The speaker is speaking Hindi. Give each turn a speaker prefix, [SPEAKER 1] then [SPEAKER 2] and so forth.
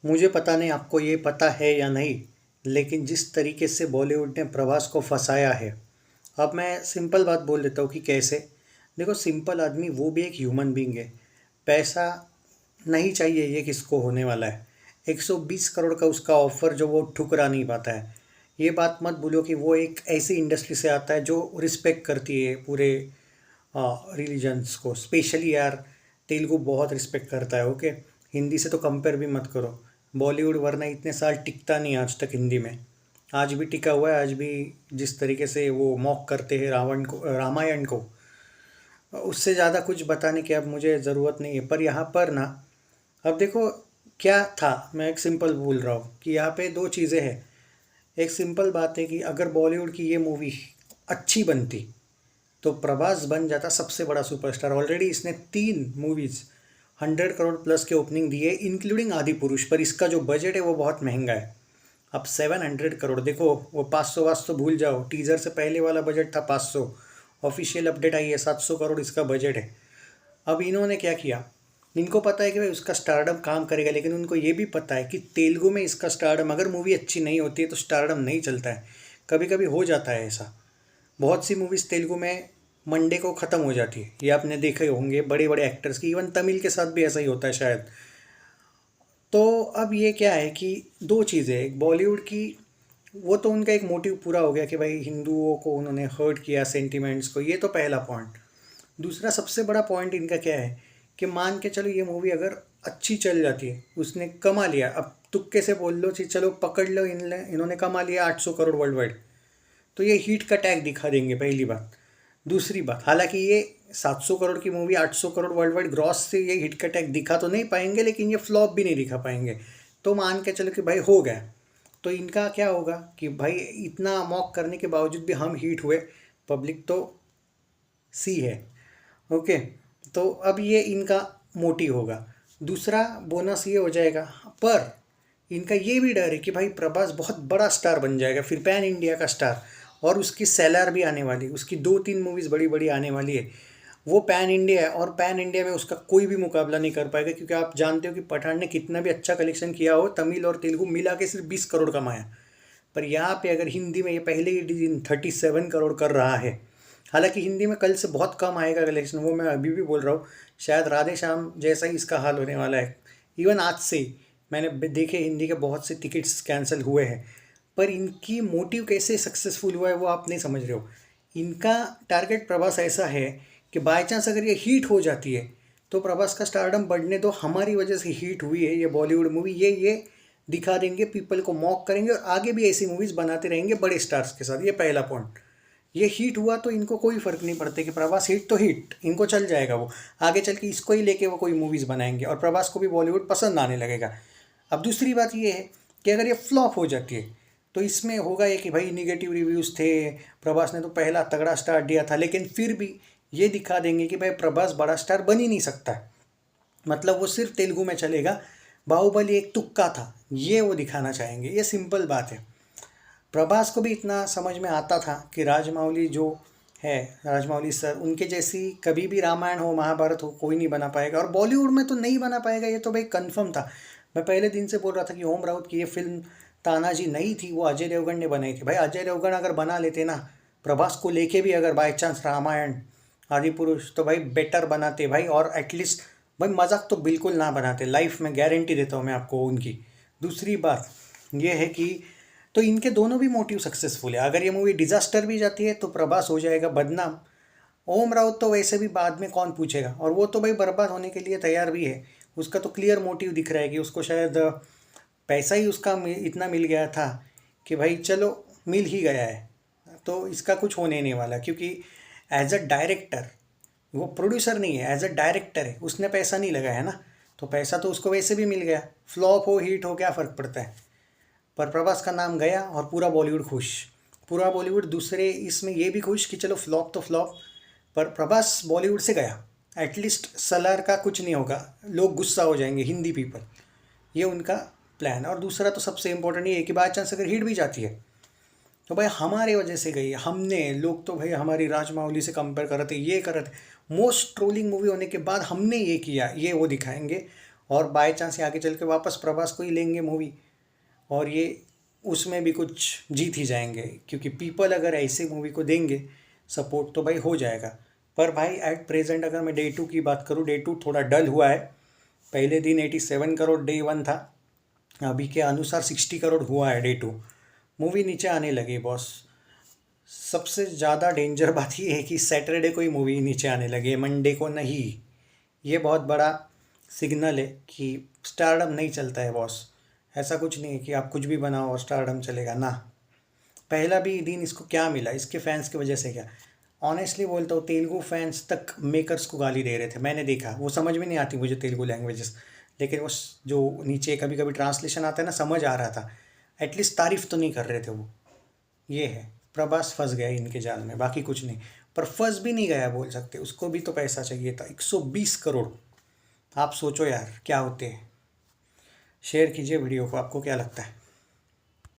[SPEAKER 1] मुझे पता नहीं आपको ये पता है या नहीं, लेकिन जिस तरीके से बॉलीवुड ने प्रभास को फंसाया है। अब मैं सिंपल बात बोल देता हूँ कि कैसे। देखो, सिंपल आदमी वो भी एक ह्यूमन बीइंग है। पैसा नहीं चाहिए ये किसको होने वाला है। 120 करोड़ का उसका ऑफर जो वो ठुकरा नहीं पाता है। ये बात मत भूलो कि वो एक ऐसी इंडस्ट्री से आता है जो रिस्पेक्ट करती है पूरे रिलीजन्स को। स्पेशली यार, तेलुगु बहुत रिस्पेक्ट करता है। ओके, हिंदी से तो कंपेयर भी मत करो। बॉलीवुड वरना इतने साल टिकता नहीं आज तक हिंदी में। आज भी टिका हुआ है। आज भी जिस तरीके से वो मॉक करते हैं रावण को, रामायण को, उससे ज़्यादा कुछ बताने की अब मुझे ज़रूरत नहीं है। पर यहाँ पर ना, अब देखो क्या था। मैं एक सिंपल बोल रहा हूँ कि यहाँ पे दो चीज़ें हैं। एक सिंपल बात है कि अगर बॉलीवुड की ये मूवी अच्छी बनती तो प्रभास बन जाता सबसे बड़ा सुपरस्टार। ऑलरेडी इसने 3 मूवीज़ 100 करोड़ प्लस के ओपनिंग दिए, इंक्लूडिंग आदि पुरुष। पर इसका जो बजट है वो बहुत महंगा है। अब 700 करोड़, देखो वो 500 वास तो भूल जाओ। टीज़र से पहले वाला बजट था 500। ऑफिशियल अपडेट आई है 700 करोड़ इसका बजट है। अब इन्होंने क्या किया, इनको पता है कि भाई उसका स्टारडम काम करेगा, लेकिन उनको ये भी पता है कि तेलुगु में इसका स्टारडम, अगर मूवी अच्छी नहीं होती है तो स्टारडम नहीं चलता है। कभी कभी हो जाता है ऐसा। बहुत सी मूवीज़ तेलुगु में मंडे को ख़त्म हो जाती है। ये आपने देखे होंगे बड़े बड़े एक्टर्स की। इवन तमिल के साथ भी ऐसा ही होता है शायद। तो अब ये क्या है कि दो चीज़ें, एक बॉलीवुड की, वो तो उनका एक मोटिव पूरा हो गया कि भाई हिंदुओं को उन्होंने हर्ट किया, सेंटिमेंट्स को। ये तो पहला पॉइंट। दूसरा सबसे बड़ा पॉइंट इनका क्या है कि मान के चलो ये मूवी अगर अच्छी चल जाती है, उसने कमा लिया, अब तुक्के से बोल लो कि चलो पकड़ लो, इन्होंने कमा लिया 800 करोड़ वर्ल्ड वाइड, तो ये हीट का टैग दिखा देंगे, पहली बात। दूसरी बात, हालांकि ये 700 करोड़ की movie 800 crore world wide gross से ये हिट का टैग दिखा तो नहीं पाएंगे, लेकिन ये फ्लॉप भी नहीं दिखा पाएंगे। तो मान के चलो कि भाई हो गया। तो इनका क्या होगा कि भाई इतना मॉक करने के बावजूद भी हम हिट हुए, पब्लिक तो सी है। ओके, तो अब ये इनका मोटिव होगा। दूसरा बोनस ये हो जाएगा, पर इनका ये भी डर है कि भाई प्रभास बहुत बड़ा स्टार बन जाएगा, फिर पैन इंडिया का स्टार। और उसकी सेलर भी आने वाली, उसकी 2-3 मूवीज़ बड़ी बड़ी आने वाली है। वो पैन इंडिया है और पैन इंडिया में उसका कोई भी मुकाबला नहीं कर पाएगा, क्योंकि आप जानते हो कि पठान ने कितना भी अच्छा कलेक्शन किया हो, तमिल और तेलुगु मिला के सिर्फ 20 करोड़ कमाया। पर यहाँ पे अगर हिंदी में ये पहले ही दिन 37 करोड़ कर रहा है। हालांकि हिंदी में कल से बहुत कम आएगा कलेक्शन, वो मैं अभी भी बोल रहा हूँ। शायद राधे श्याम जैसा ही इसका हाल होने वाला है। इवन आज से ही मैंने देखे हिंदी के बहुत से टिकट्स कैंसिल हुए हैं। पर इनकी मोटिव कैसे सक्सेसफुल हुआ है वो आप नहीं समझ रहे हो। इनका टारगेट प्रभास ऐसा है कि बाय चांस अगर ये हिट हो जाती है तो प्रभास का स्टारडम बढ़ने दो, हमारी वजह से हिट हुई है ये बॉलीवुड मूवी, ये दिखा देंगे, पीपल को मॉक करेंगे और आगे भी ऐसी मूवीज़ बनाते रहेंगे बड़े स्टार्स के साथ। ये पहला पॉइंट। ये हिट हुआ तो इनको कोई फ़र्क नहीं पड़ता कि प्रभास हिट तो हिट, इनको चल जाएगा। वो आगे चल के इसको ही लेके वो कोई मूवीज़ बनाएंगे और प्रभास को भी बॉलीवुड पसंद आने लगेगा। अब दूसरी बात ये है कि अगर ये फ्लॉप हो जाती है तो इसमें होगा ये कि भाई निगेटिव रिव्यूज़ थे, प्रभास ने तो पहला तगड़ा स्टार्ट दिया था, लेकिन फिर भी ये दिखा देंगे कि भाई प्रभास बड़ा स्टार बन ही नहीं सकता। मतलब वो सिर्फ तेलुगु में चलेगा, बाहुबली एक तुक्का था, ये वो दिखाना चाहेंगे। ये सिंपल बात है। प्रभास को भी इतना समझ में आता था कि राजमौली जो है, राजमौली सर, उनके जैसी कभी भी रामायण हो महाभारत हो कोई नहीं बना पाएगा, और बॉलीवुड में तो नहीं बना पाएगा, ये तो भाई कंफर्म था। मैं पहले दिन से बोल रहा था कि ओम राउत की ये फिल्म तानाजी नहीं थी, वो अजय देवगन ने बनाई थी। भाई अजय देवगन अगर बना लेते ना, प्रभास को लेके भी अगर बाई चांस रामायण आदि पुरुष, तो भाई बेटर बनाते भाई। और एटलीस्ट भाई मजाक तो बिल्कुल ना बनाते, लाइफ में गारंटी देता हूँ मैं आपको उनकी। दूसरी बात ये है कि तो इनके दोनों भी मोटिव सक्सेसफुल है। अगर ये मूवी डिजास्टर भी जाती है तो प्रभास हो जाएगा बदनाम। ओम राउत तो वैसे भी बाद में कौन पूछेगा, और वो तो भाई बर्बाद होने के लिए तैयार भी है। उसका तो क्लियर मोटिव दिख रहा है कि उसको शायद पैसा ही उसका इतना मिल गया था कि भाई चलो मिल ही गया है, तो इसका कुछ होने नहीं वाला। क्योंकि एज अ डायरेक्टर, वो प्रोड्यूसर नहीं है, एज अ डायरेक्टर है, उसने पैसा नहीं लगाया ना, तो पैसा तो उसको वैसे भी मिल गया। फ्लॉप हो हिट हो क्या फ़र्क पड़ता है। पर प्रभास का नाम गया और पूरा बॉलीवुड खुश। पूरा बॉलीवुड दूसरे इसमें ये भी खुश कि चलो फ्लॉप तो फ्लॉप, पर प्रभास बॉलीवुड से गया। एटलीस्ट सलार का कुछ नहीं होगा, लोग गुस्सा हो जाएंगे हिंदी पीपल। ये उनका प्लान। और दूसरा तो सबसे इम्पोर्टेंट ये है कि बाई चांस अगर हिट भी जाती है तो भाई हमारे वजह से गई। हमने लोग तो भाई हमारी राजमौली से कंपेयर कर रहे थे, ये कर रहे थे। मोस्ट ट्रोलिंग मूवी होने के बाद हमने ये किया, ये वो दिखाएंगे। और बाय चांस ये आगे चल के वापस प्रभास को ही लेंगे मूवी, और ये उसमें भी कुछ जीत ही जाएंगे, क्योंकि पीपल अगर ऐसे मूवी को देंगे सपोर्ट तो भाई हो जाएगा। पर भाई एट प्रेजेंट अगर मैं डे 2 की बात करूँ, डे 2 थोड़ा डल हुआ है। पहले दिन 87 करोड़ डे 1 था, अभी के अनुसार 60 करोड़ हुआ है डे 2। मूवी नीचे आने लगी बॉस। सबसे ज़्यादा डेंजर बात ये है कि सैटरडे को ही मूवी नीचे आने लगी है, मंडे को नहीं। ये बहुत बड़ा सिग्नल है कि स्टारडम नहीं चलता है बॉस। ऐसा कुछ नहीं है कि आप कुछ भी बनाओ और स्टारडम चलेगा ना। पहला भी दिन इसको क्या मिला, इसके फैंस की वजह से क्या। ऑनेस्टली बोलता हूँ, तेलुगु फैंस तक मेकर्स को गाली दे रहे थे, मैंने देखा। वो समझ में नहीं आती मुझे तेलुगु लैंग्वेजेस, लेकिन वो जो नीचे कभी कभी ट्रांसलेशन आता है ना, समझ आ रहा था। एटलीस्ट तारीफ तो नहीं कर रहे थे वो। ये है, प्रभास फंस गया इनके जाल में, बाकी कुछ नहीं। पर फंस भी नहीं गया बोल सकते, उसको भी तो पैसा चाहिए था, 120 करोड़। आप सोचो यार क्या होते हैं। शेयर कीजिए वीडियो को, आपको क्या लगता है।